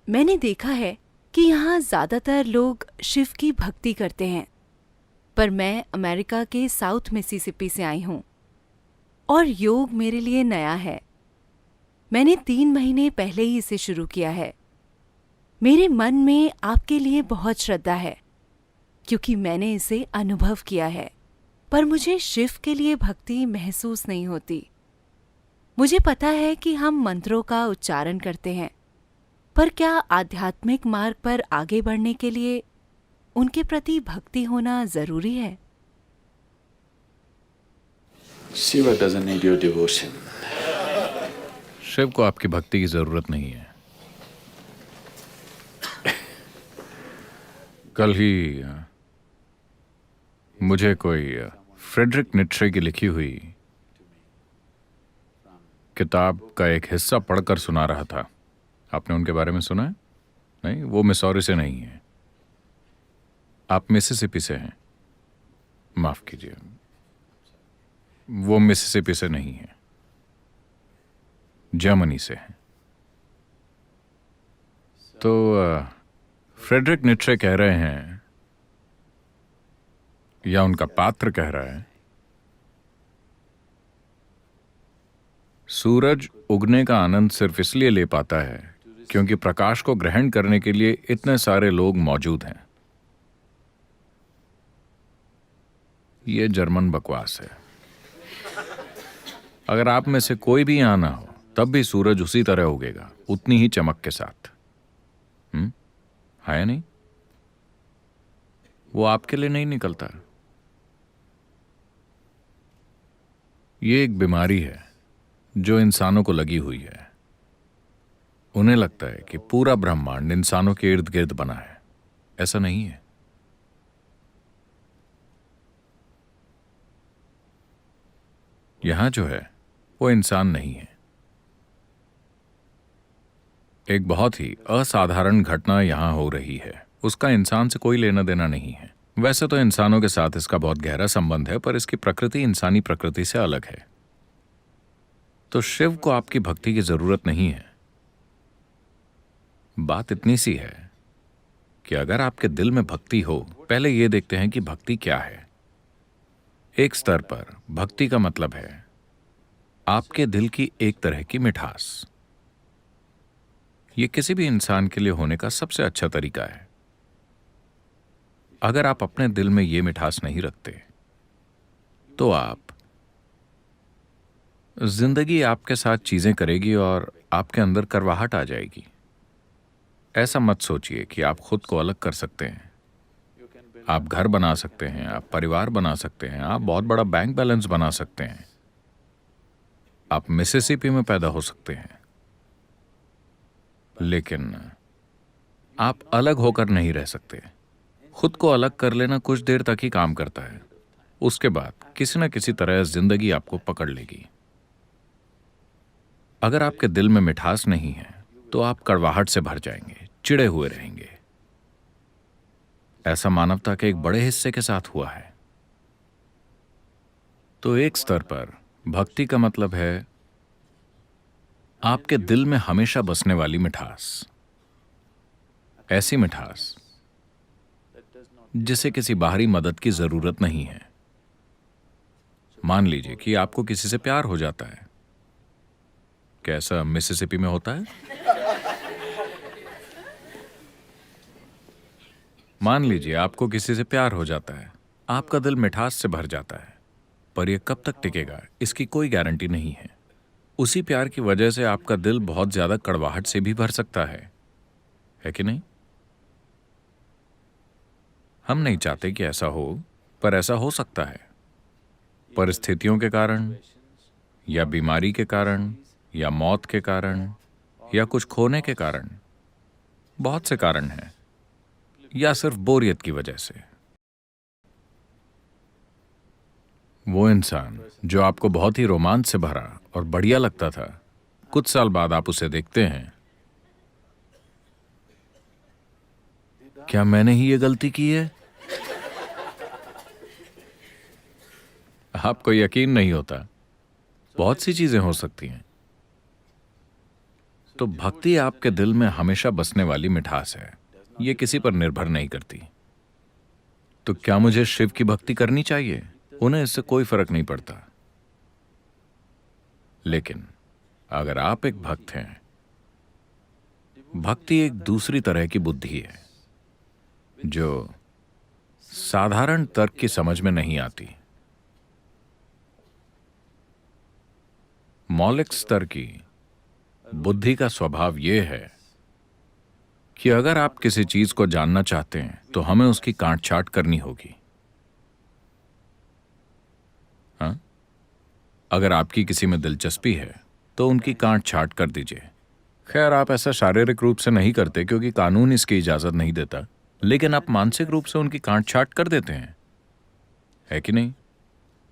मैंने देखा है कि यहाँ ज़्यादातर लोग शिव की भक्ति करते हैं, पर मैं अमेरिका के साउथ मिसिसिपी से आई हूँ और योग मेरे लिए नया है। मैंने 3 महीने पहले ही इसे शुरू किया है। मेरे मन में आपके लिए बहुत श्रद्धा है क्योंकि मैंने इसे अनुभव किया है, पर मुझे शिव के लिए भक्ति महसूस नहीं होती। मुझे पता है कि हम मंत्रों का उच्चारण करते हैं, पर क्या आध्यात्मिक मार्ग पर आगे बढ़ने के लिए उनके प्रति भक्ति होना जरूरी है? Shiva doesn't need your devotion. Shiv को आपकी भक्ति की जरूरत नहीं है। कल ही मुझे कोई फ्रेडरिक नीत्शे की लिखी हुई किताब का एक हिस्सा पढ़कर सुना रहा था। आपने उनके बारे में सुना है? नहीं, वो मिसौरी से नहीं है। आप मिसिसिपी से हैं। माफ कीजिए, वो मिसिसिपी से नहीं है, जर्मनी से है। तो फ्रेडरिक नीत्शे कह रहे हैं, या उनका पात्र कह रहा है, सूरज उगने का आनंद सिर्फ इसलिए ले पाता है क्योंकि प्रकाश को ग्रहण करने के लिए इतने सारे लोग मौजूद हैं। यह जर्मन बकवास है। अगर आप में से कोई भी यहां ना हो तब भी सूरज उसी तरह उगेगा, उतनी ही चमक के साथ। है नहीं? वो आपके लिए नहीं निकलता। ये एक बीमारी है जो इंसानों को लगी हुई है। उन्हें लगता है कि पूरा ब्रह्मांड इंसानों के इर्द गिर्द बना है। ऐसा नहीं है। यहां जो है वो इंसान नहीं है। एक बहुत ही असाधारण घटना यहां हो रही है। उसका इंसान से कोई लेना देना नहीं है। वैसे तो इंसानों के साथ इसका बहुत गहरा संबंध है, पर इसकी प्रकृति इंसानी प्रकृति से अलग है। तो शिव को आपकी भक्ति की जरूरत नहीं है। बात इतनी सी है कि अगर आपके दिल में भक्ति हो, पहले यह देखते हैं कि भक्ति क्या है। एक स्तर पर भक्ति का मतलब है आपके दिल की एक तरह की मिठास। यह किसी भी इंसान के लिए होने का सबसे अच्छा तरीका है। अगर आप अपने दिल में यह मिठास नहीं रखते तो जिंदगी आपके साथ चीजें करेगी और आपके अंदर करवाहट आ जाएगी। ऐसा मत सोचिए कि आप खुद को अलग कर सकते हैं। आप घर बना सकते हैं, आप परिवार बना सकते हैं, आप बहुत बड़ा बैंक बैलेंस बना सकते हैं, आप मिसिसिपी में पैदा हो सकते हैं, लेकिन आप अलग होकर नहीं रह सकते। खुद को अलग कर लेना कुछ देर तक ही काम करता है। उसके बाद किसी न किसी तरह जिंदगी आपको पकड़ लेगी। अगर आपके दिल में मिठास नहीं है तो आप कड़वाहट से भर जाएंगे, चिड़े हुए रहेंगे। ऐसा मानवता के एक बड़े हिस्से के साथ हुआ है। तो एक स्तर पर भक्ति का मतलब है आपके दिल में हमेशा बसने वाली मिठास। ऐसी मिठास जिसे किसी बाहरी मदद की जरूरत नहीं है। मान लीजिए कि आपको किसी से प्यार हो जाता है। कैसा मिसिसिपी में होता है? मान लीजिए आपको किसी से प्यार हो जाता है। आपका दिल मिठास से भर जाता है, पर यह कब तक टिकेगा इसकी कोई गारंटी नहीं है। उसी प्यार की वजह से आपका दिल बहुत ज्यादा कड़वाहट से भी भर सकता है कि नहीं? हम नहीं चाहते कि ऐसा हो, पर ऐसा हो सकता है। परिस्थितियों के कारण, या बीमारी के कारण, या मौत के कारण, या कुछ खोने के कारण। बहुत से कारण हैं, या सिर्फ बोरियत की वजह से। वो इंसान जो आपको बहुत ही रोमांच से भरा और बढ़िया लगता था, कुछ साल बाद आप उसे देखते हैं। क्या मैंने ही ये गलती की है? आपको यकीन नहीं होता। बहुत सी चीजें हो सकती हैं। तो भक्ति आपके दिल में हमेशा बसने वाली मिठास है, ये किसी पर निर्भर नहीं करती। तो क्या मुझे शिव की भक्ति करनी चाहिए? उन्हें इससे कोई फर्क नहीं पड़ता। लेकिन अगर आप एक भक्त हैं, भक्ति एक दूसरी तरह की बुद्धि है जो साधारण तर्क की समझ में नहीं आती। मौलिक स्तर की बुद्धि का स्वभाव यह है कि अगर आप किसी चीज को जानना चाहते हैं तो हमें उसकी काट छांट करनी होगी। हाँ? अगर आपकी किसी में दिलचस्पी है तो उनकी काट छांट कर दीजिए। खैर, आप ऐसा शारीरिक रूप से नहीं करते क्योंकि कानून इसकी इजाजत नहीं देता, लेकिन आप मानसिक रूप से उनकी काट छांट कर देते हैं, है कि नहीं?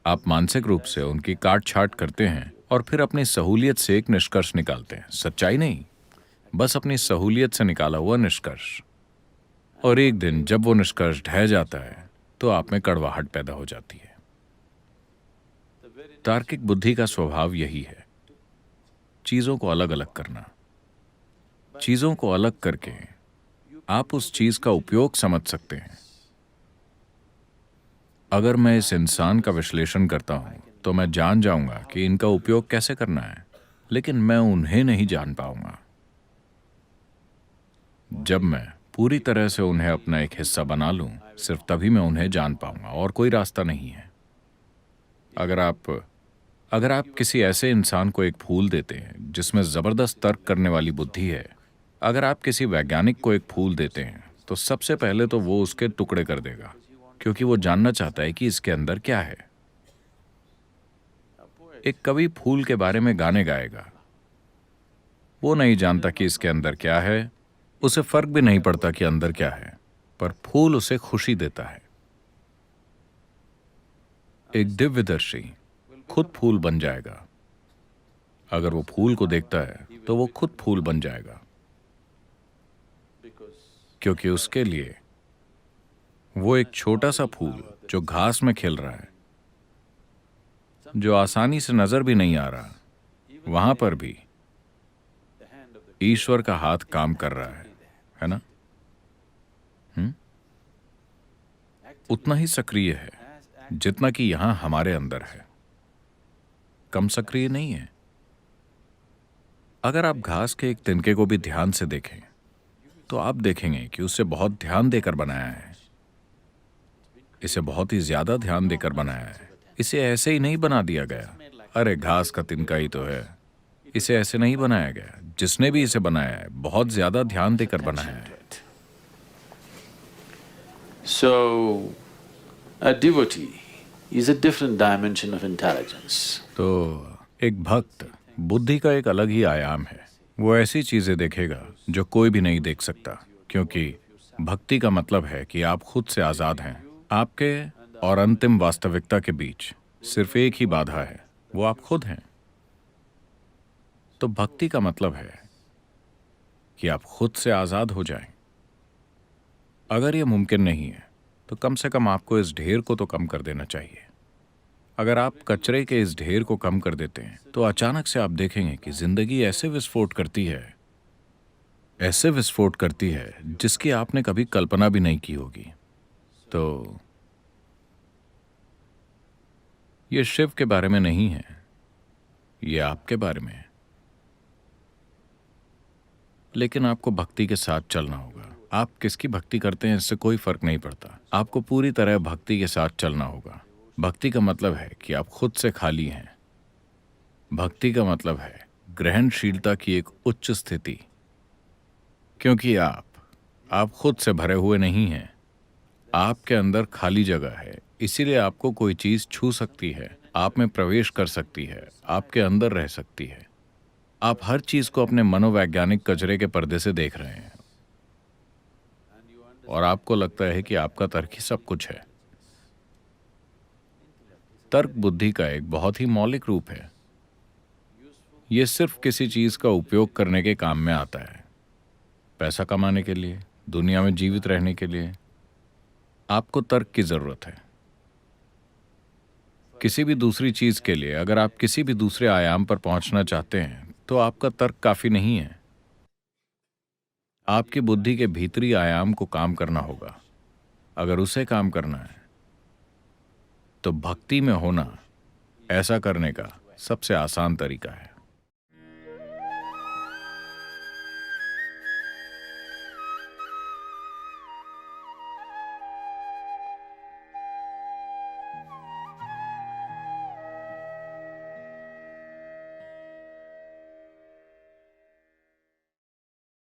आप मानसिक रूप से उनकी काट छांट करते हैं और फिर अपनी सहूलियत से एक निष्कर्ष निकालते हैं। सच्चाई नहीं, बस अपनी सहूलियत से निकाला हुआ निष्कर्ष। और एक दिन जब वो निष्कर्ष ढह जाता है तो आप में कड़वाहट पैदा हो जाती है। तार्किक बुद्धि का स्वभाव यही है, चीजों को अलग अलग करना। चीजों को अलग करके आप उस चीज का उपयोग समझ सकते हैं। अगर मैं इस इंसान का विश्लेषण करता हूं तो मैं जान जाऊंगा कि इनका उपयोग कैसे करना है, लेकिन मैं उन्हें नहीं जान पाऊंगा। जब मैं पूरी तरह से उन्हें अपना एक हिस्सा बना लूं, सिर्फ तभी मैं उन्हें जान पाऊंगा, और कोई रास्ता नहीं है। अगर आप किसी ऐसे इंसान को एक फूल देते हैं जिसमें जबरदस्त तर्क करने वाली बुद्धि है, अगर आप किसी वैज्ञानिक को एक फूल देते हैं तो सबसे पहले तो वो उसके टुकड़े कर देगा, क्योंकि वो जानना चाहता है कि इसके अंदर क्या है। एक कवि फूल के बारे में गाने गाएगा, वो नहीं जानता कि इसके अंदर क्या है, उसे फर्क भी नहीं पड़ता कि अंदर क्या है, पर फूल उसे खुशी देता है। एक दिव्यदर्शी खुद फूल बन जाएगा। अगर वो फूल को देखता है तो वो खुद फूल बन जाएगा, क्योंकि उसके लिए वो एक छोटा सा फूल जो घास में खिल रहा है, जो आसानी से नजर भी नहीं आ रहा, वहां पर भी ईश्वर का हाथ काम कर रहा है ना? उतना ही सक्रिय है जितना कि यहां हमारे अंदर है, कम सक्रिय नहीं है। अगर आप घास के एक तिनके को भी ध्यान से देखें तो आप देखेंगे कि उसे बहुत ध्यान देकर बनाया है। इसे बहुत ही ज्यादा ध्यान देकर बनाया है। इसे ऐसे ही नहीं बना दिया गया, अरे घास का तिनका ही तो है। इसे ऐसे नहीं बनाया गया। जिसने भी इसे बनाया है बहुत ज्यादा ध्यान देकर बनाया है। So, a devotee is a different dimension of intelligence. तो एक भक्त बुद्धि का एक अलग ही आयाम है। वो ऐसी चीजें देखेगा जो कोई भी नहीं देख सकता, क्योंकि भक्ति का मतलब है कि आप खुद से आजाद हैं। आपके और अंतिम वास्तविकता के बीच सिर्फ एक ही बाधा है, वो आप खुद हैं। तो भक्ति का मतलब है कि आप खुद से आजाद हो जाएं। अगर यह मुमकिन नहीं है तो कम से कम आपको इस ढेर को तो कम कर देना चाहिए। अगर आप कचरे के इस ढेर को कम कर देते हैं तो अचानक से आप देखेंगे कि जिंदगी ऐसे विस्फोट करती है जिसकी आपने कभी कल्पना भी नहीं की होगी। तो ये शिव के बारे में नहीं है, ये आपके बारे में है। लेकिन आपको भक्ति के साथ चलना होगा। आप किसकी भक्ति करते हैं इससे कोई फर्क नहीं पड़ता, आपको पूरी तरह भक्ति के साथ चलना होगा। भक्ति का मतलब है कि आप खुद से खाली हैं। भक्ति का मतलब है ग्रहणशीलता की एक उच्च स्थिति, क्योंकि आप खुद से भरे हुए नहीं हैं। आपके अंदर खाली जगह है, इसीलिए आपको कोई चीज छू सकती है, आप में प्रवेश कर सकती है, आपके अंदर रह सकती है। आप हर चीज को अपने मनोवैज्ञानिक कचरे के पर्दे से देख रहे हैं और आपको लगता है कि आपका तर्क ही सब कुछ है। तर्क बुद्धि का एक बहुत ही मौलिक रूप है। यह सिर्फ किसी चीज का उपयोग करने के काम में आता है, पैसा कमाने के लिए, दुनिया में जीवित रहने के लिए। आपको तर्क की जरूरत है। किसी भी दूसरी चीज के लिए अगर आप किसी भी दूसरे आयाम पर पहुंचना चाहते हैं तो आपका तर्क काफी नहीं है। आपकी बुद्धि के भीतरी आयाम को काम करना होगा। अगर उसे काम करना है तो भक्ति में होना ऐसा करने का सबसे आसान तरीका है।